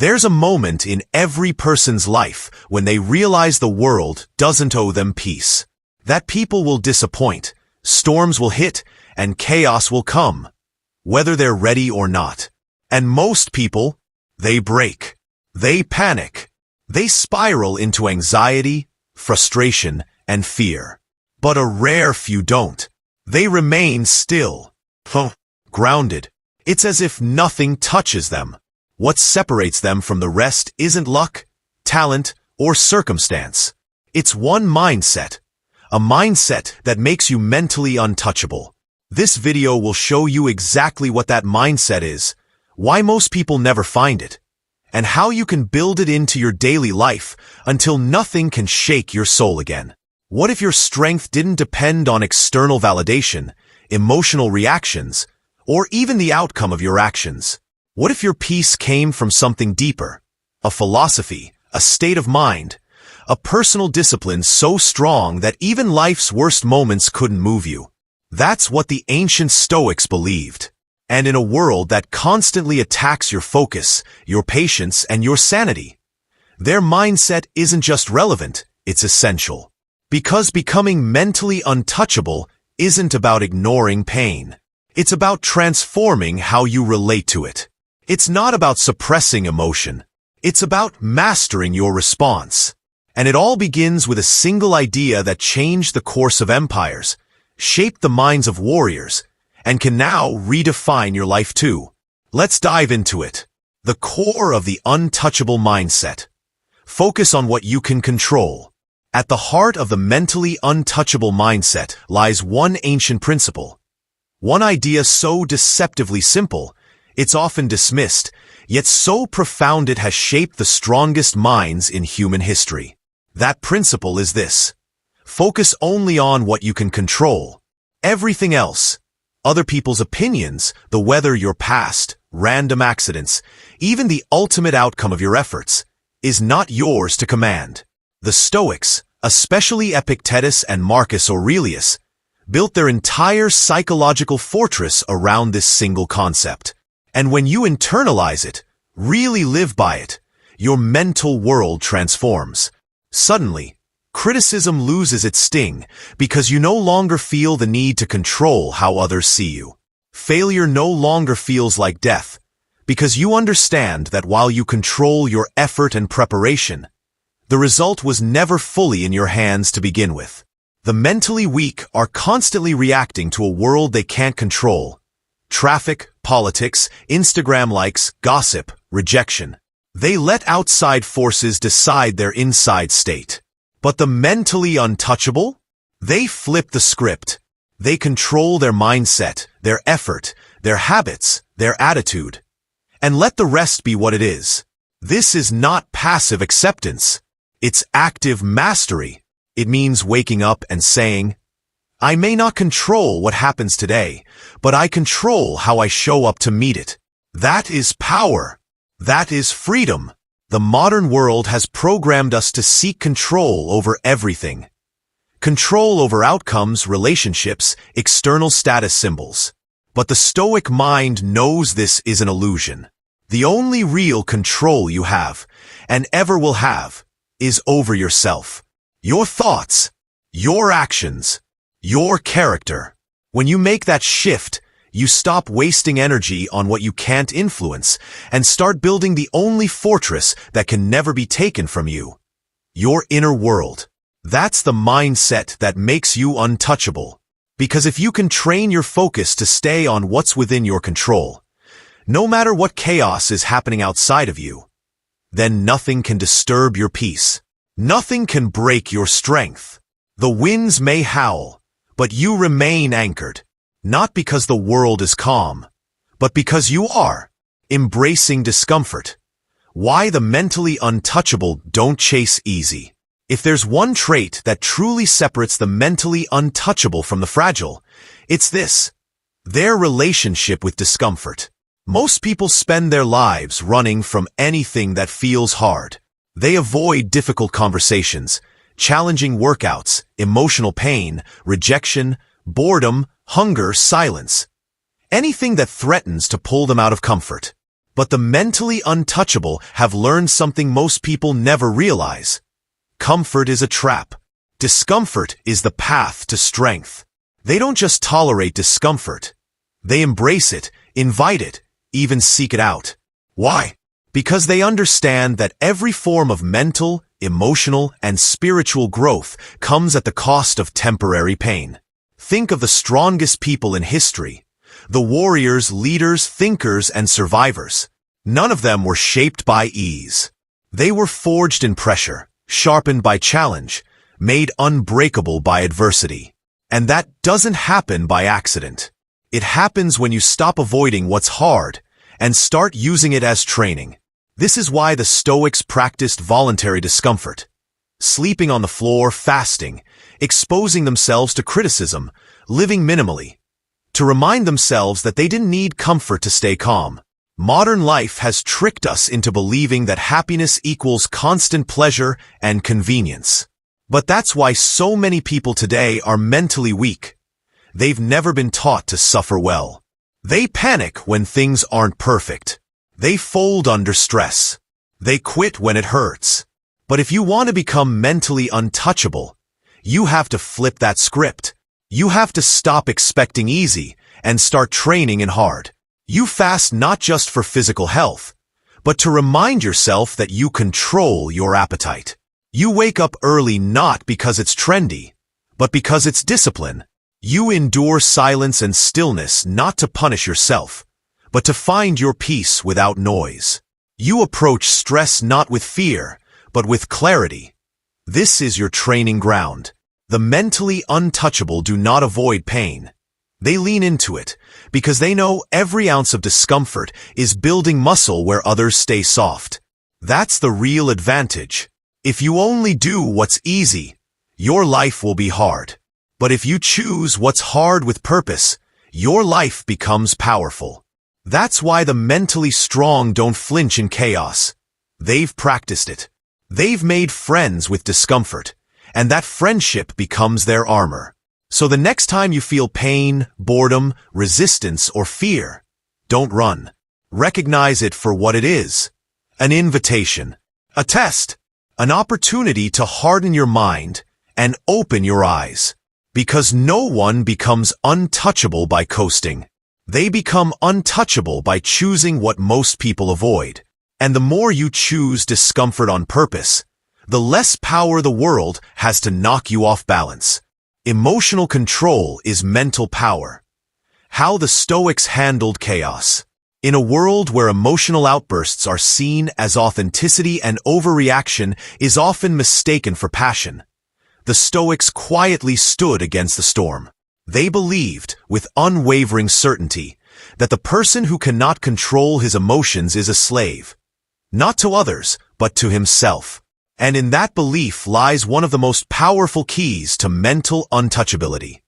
There's a moment in every person's life when they realize the world doesn't owe them peace. That people will disappoint, storms will hit, and chaos will come, whether they're ready or not. And most people, they break. They panic. They spiral into anxiety, frustration, and fear. But a rare few don't. They remain still, grounded. It's as if nothing touches them. What separates them from the rest isn't luck, talent, or circumstance. It's one mindset. A mindset that makes you mentally untouchable. This video will show you exactly what that mindset is, why most people never find it, and how you can build it into your daily life until nothing can shake your soul again. What if your strength didn't depend on external validation, emotional reactions, or even the outcome of your actions? What if your peace came from something deeper, a philosophy, a state of mind, a personal discipline so strong that even life's worst moments couldn't move you? That's what the ancient Stoics believed. And in a world that constantly attacks your focus, your patience, and your sanity, their mindset isn't just relevant, it's essential. Because becoming mentally untouchable isn't about ignoring pain. It's about transforming how you relate to it. It's not about suppressing emotion. It's about mastering your response. And it all begins with a single idea that changed the course of empires, shaped the minds of warriors, and can now redefine your life too. Let's dive into it. The core of the untouchable mindset. Focus on what you can control. At the heart of the mentally untouchable mindset lies one ancient principle. One idea so deceptively simple, it's often dismissed, yet so profound it has shaped the strongest minds in human history. That principle is this: focus only on what you can control. Everything else, other people's opinions, the weather, your past, random accidents, even the ultimate outcome of your efforts, is not yours to command. The Stoics, especially Epictetus and Marcus Aurelius, built their entire psychological fortress around this single concept. And when you internalize it, really live by it, your mental world transforms. Suddenly, criticism loses its sting because you no longer feel the need to control how others see you. Failure no longer feels like death because you understand that while you control your effort and preparation, the result was never fully in your hands to begin with. The mentally weak are constantly reacting to a world they can't control. Traffic, politics, Instagram likes, gossip, rejection. They let outside forces decide their inside state. But the mentally untouchable? They flip the script. They control their mindset, their effort, their habits, their attitude, and let the rest be what it is. This is not passive acceptance. It's active mastery. It means waking up and saying, I may not control what happens today, but I control how I show up to meet it. That is power. That is freedom. The modern world has programmed us to seek control over everything. Control over outcomes, relationships, external status symbols. But the Stoic mind knows this is an illusion. The only real control you have, and ever will have, is over yourself. Your thoughts, your actions, your character. When you make that shift, you stop wasting energy on what you can't influence and start building the only fortress that can never be taken from you. Your inner world. That's the mindset that makes you untouchable. Because if you can train your focus to stay on what's within your control, no matter what chaos is happening outside of you, then nothing can disturb your peace. Nothing can break your strength. The winds may howl, but you remain anchored, not because the world is calm, but because you are, embracing discomfort. Why the mentally untouchable don't chase easy. If there's one trait that truly separates the mentally untouchable from the fragile, it's this: their relationship with discomfort. Most people spend their lives running from anything that feels hard. They avoid difficult conversations, challenging workouts, emotional pain, rejection, boredom, hunger, silence. Anything that threatens to pull them out of comfort. But the mentally untouchable have learned something most people never realize. Comfort is a trap. Discomfort is the path to strength. They don't just tolerate discomfort. They embrace it, invite it, even seek it out. Why? Because they understand that every form of mental, emotional, and spiritual growth comes at the cost of temporary pain. Think of the strongest people in history. The warriors, leaders, thinkers, and survivors. None of them were shaped by ease. They were forged in pressure, sharpened by challenge, made unbreakable by adversity. And that doesn't happen by accident. It happens when you stop avoiding what's hard and start using it as training. This is why the Stoics practiced voluntary discomfort. Sleeping on the floor, fasting, exposing themselves to criticism, living minimally, to remind themselves that they didn't need comfort to stay calm. Modern life has tricked us into believing that happiness equals constant pleasure and convenience. But that's why so many people today are mentally weak. They've never been taught to suffer well. They panic when things aren't perfect. They fold under stress. They quit when it hurts. But if you want to become mentally untouchable, you have to flip that script. You have to stop expecting easy and start training in hard. You fast not just for physical health, but to remind yourself that you control your appetite. You wake up early not because it's trendy, but because it's discipline. You endure silence and stillness not to punish yourself, but to find your peace without noise. You approach stress not with fear, but with clarity. This is your training ground. The mentally untouchable do not avoid pain. They lean into it, because they know every ounce of discomfort is building muscle where others stay soft. That's the real advantage. If you only do what's easy, your life will be hard. But if you choose what's hard with purpose, your life becomes powerful. That's why the mentally strong don't flinch in chaos. They've practiced it. They've made friends with discomfort, and that friendship becomes their armor. So the next time you feel pain, boredom, resistance, or fear, don't run. Recognize it for what it is. An invitation, a test, an opportunity to harden your mind and open your eyes. Because no one becomes untouchable by coasting. They become untouchable by choosing what most people avoid. And the more you choose discomfort on purpose, the less power the world has to knock you off balance. Emotional control is mental power. How the Stoics handled chaos. In a world where emotional outbursts are seen as authenticity and overreaction is often mistaken for passion, the Stoics quietly stood against the storm. They believed, with unwavering certainty, that the person who cannot control his emotions is a slave, not to others, but to himself. And in that belief lies one of the most powerful keys to mental untouchability.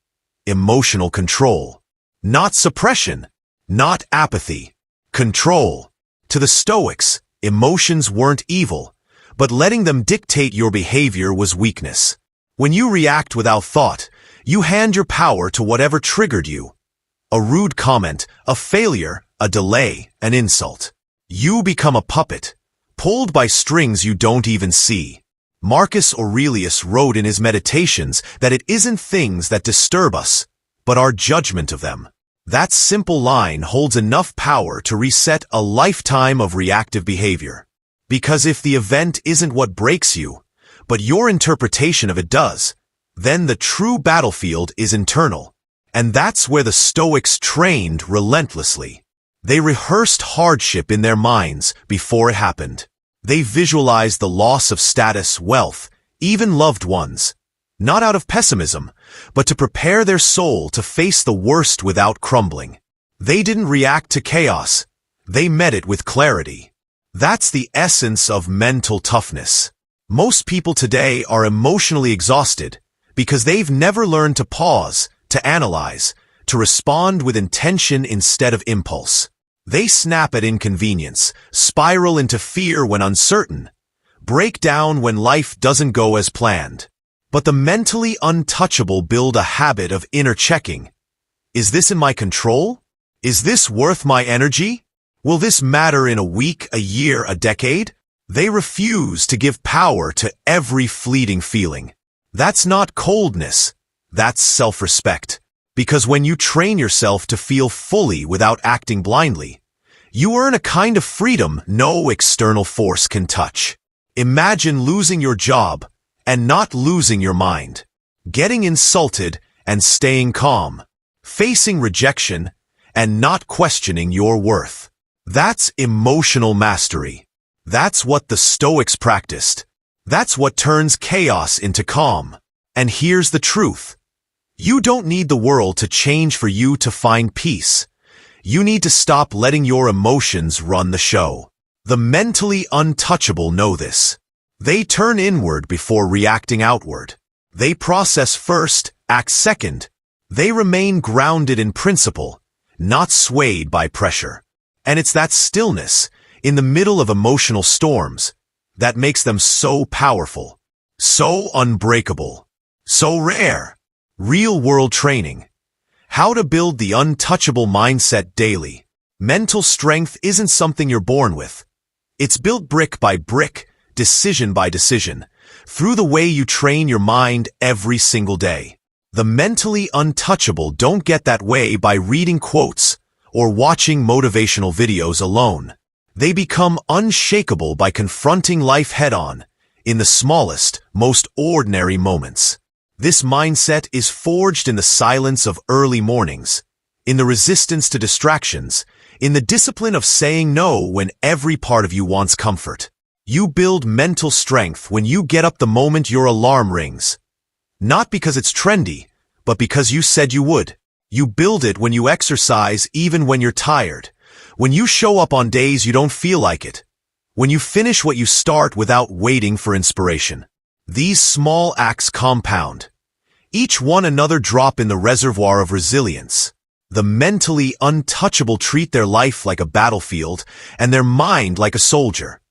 Emotional control. Not suppression. Not apathy. Control. To the Stoics, emotions weren't evil, but letting them dictate your behavior was weakness. When you react without thought, you hand your power to whatever triggered you. A rude comment, a failure, a delay, an insult. You become a puppet, pulled by strings you don't even see. Marcus Aurelius wrote in his Meditations that it isn't things that disturb us, but our judgment of them. That simple line holds enough power to reset a lifetime of reactive behavior. Because if the event isn't what breaks you, but your interpretation of it does, then the true battlefield is internal. And that's where the Stoics trained relentlessly. They rehearsed hardship in their minds before it happened. They visualized the loss of status, wealth, even loved ones, not out of pessimism, but to prepare their soul to face the worst without crumbling. They didn't react to chaos. They met it with clarity. That's the essence of mental toughness. Most people today are emotionally exhausted because they've never learned to pause, to analyze, to respond with intention instead of impulse. They snap at inconvenience, spiral into fear when uncertain, break down when life doesn't go as planned. But the mentally untouchable build a habit of inner checking. Is this in my control? Is this worth my energy? Will this matter in a week, a year, a decade? They refuse to give power to every fleeting feeling. That's not coldness, that's self-respect. Because when you train yourself to feel fully without acting blindly, you earn a kind of freedom no external force can touch. Imagine losing your job and not losing your mind, getting insulted and staying calm, facing rejection and not questioning your worth. That's emotional mastery. That's what the Stoics practiced. That's what turns chaos into calm. And here's the truth. You don't need the world to change for you to find peace. You need to stop letting your emotions run the show. The mentally untouchable know this. They turn inward before reacting outward. They process first, act second. They remain grounded in principle, not swayed by pressure. And it's that stillness, in the middle of emotional storms, that makes them so powerful, so unbreakable, so rare. Real-world training. How to build the untouchable mindset daily. Mental strength isn't something you're born with. It's built brick by brick, decision by decision, through the way you train your mind every single day. The mentally untouchable don't get that way by reading quotes or watching motivational videos alone. They become unshakable by confronting life head-on, in the smallest, most ordinary moments. This mindset is forged in the silence of early mornings, in the resistance to distractions, in the discipline of saying no when every part of you wants comfort. You build mental strength when you get up the moment your alarm rings. Not because it's trendy, but because you said you would. You build it when you exercise even when you're tired, when you show up on days you don't feel like it, when you finish what you start without waiting for inspiration. These small acts compound, each one another drop in the reservoir of resilience. The mentally untouchable treat their life like a battlefield and their mind like a soldier,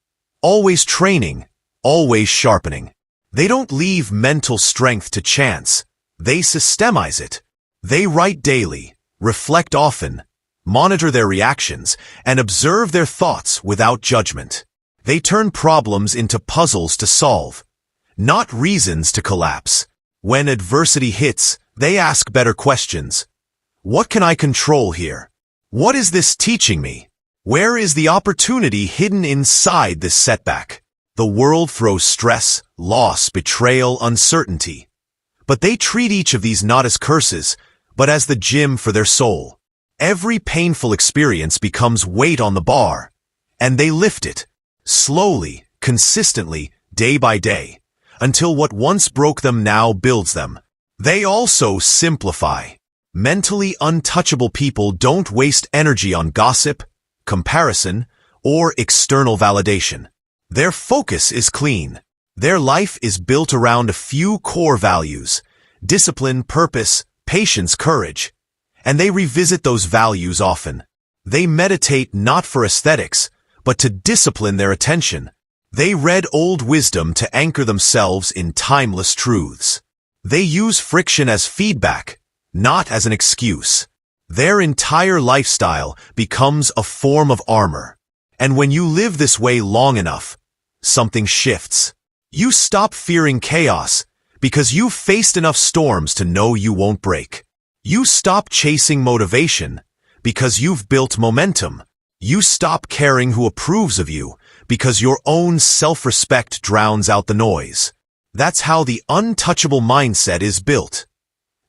always training, always sharpening. They don't leave mental strength to chance, they systemize it. They write daily, reflect often, monitor their reactions, and observe their thoughts without judgment. They turn problems into puzzles to solve, not reasons to collapse. When adversity hits, they ask better questions. What can I control here? What is this teaching me? Where is the opportunity hidden inside this setback? The world throws stress, loss, betrayal, uncertainty. But they treat each of these not as curses, but as the gym for their soul. Every painful experience becomes weight on the bar, and they lift it, slowly, consistently, day by day, until what once broke them now builds them. They also simplify. Mentally untouchable people don't waste energy on gossip, comparison, or external validation. Their focus is clean. Their life is built around a few core values: discipline, purpose, patience, courage. And they revisit those values often. They meditate not for aesthetics, but to discipline their attention. They read old wisdom to anchor themselves in timeless truths. They use friction as feedback, not as an excuse. Their entire lifestyle becomes a form of armor. And when you live this way long enough, something shifts. You stop fearing chaos because you've faced enough storms to know you won't break. You stop chasing motivation because you've built momentum. You stop caring who approves of you because your own self-respect drowns out the noise. That's how the untouchable mindset is built.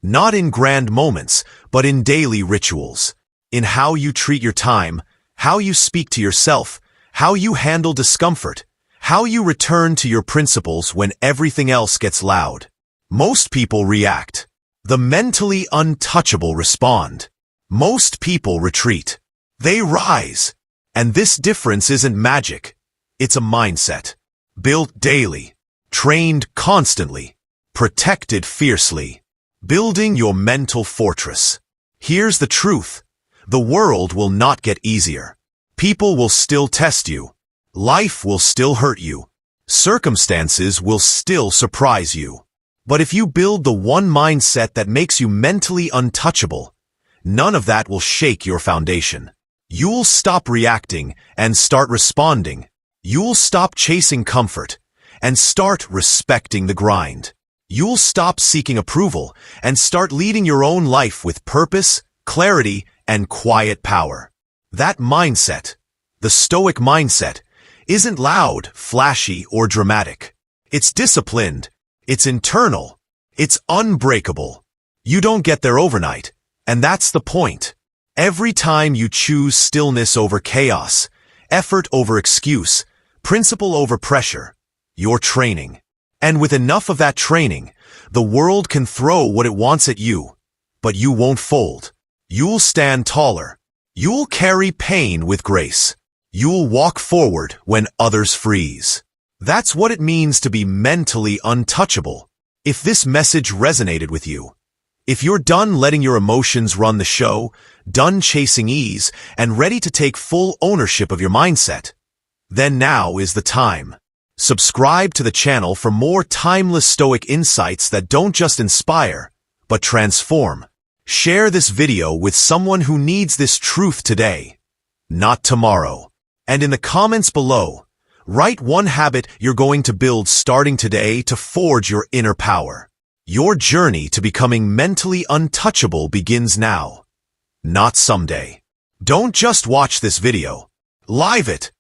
Not in grand moments, but in daily rituals. In how you treat your time, how you speak to yourself, how you handle discomfort, how you return to your principles when everything else gets loud. Most people react. The mentally untouchable respond. Most people retreat. They rise. And this difference isn't magic. It's a mindset. Built daily. Trained constantly. Protected fiercely. Building your mental fortress. Here's the truth. The world will not get easier. People will still test you. Life will still hurt you. Circumstances will still surprise you. But if you build the one mindset that makes you mentally untouchable, none of that will shake your foundation. You'll stop reacting and start responding. You'll stop chasing comfort and start respecting the grind. You'll stop seeking approval and start leading your own life with purpose, clarity, and quiet power. That mindset, the Stoic mindset, isn't loud, flashy, or dramatic. It's disciplined. It's internal. It's unbreakable. You don't get there overnight, and that's the point. Every time you choose stillness over chaos, effort over excuse, principle over pressure, you're training. And with enough of that training, the world can throw what it wants at you, but you won't fold. You'll stand taller. You'll carry pain with grace. You'll walk forward when others freeze. That's what it means to be mentally untouchable. If this message resonated with you, if you're done letting your emotions run the show, done chasing ease, and ready to take full ownership of your mindset, then now is the time. Subscribe to the channel for more timeless Stoic insights that don't just inspire, but transform. Share this video with someone who needs this truth today, not tomorrow. And in the comments below, write one habit you're going to build starting today to forge your inner power. Your journey to becoming mentally untouchable begins now, not someday. Don't just watch this video. Live it.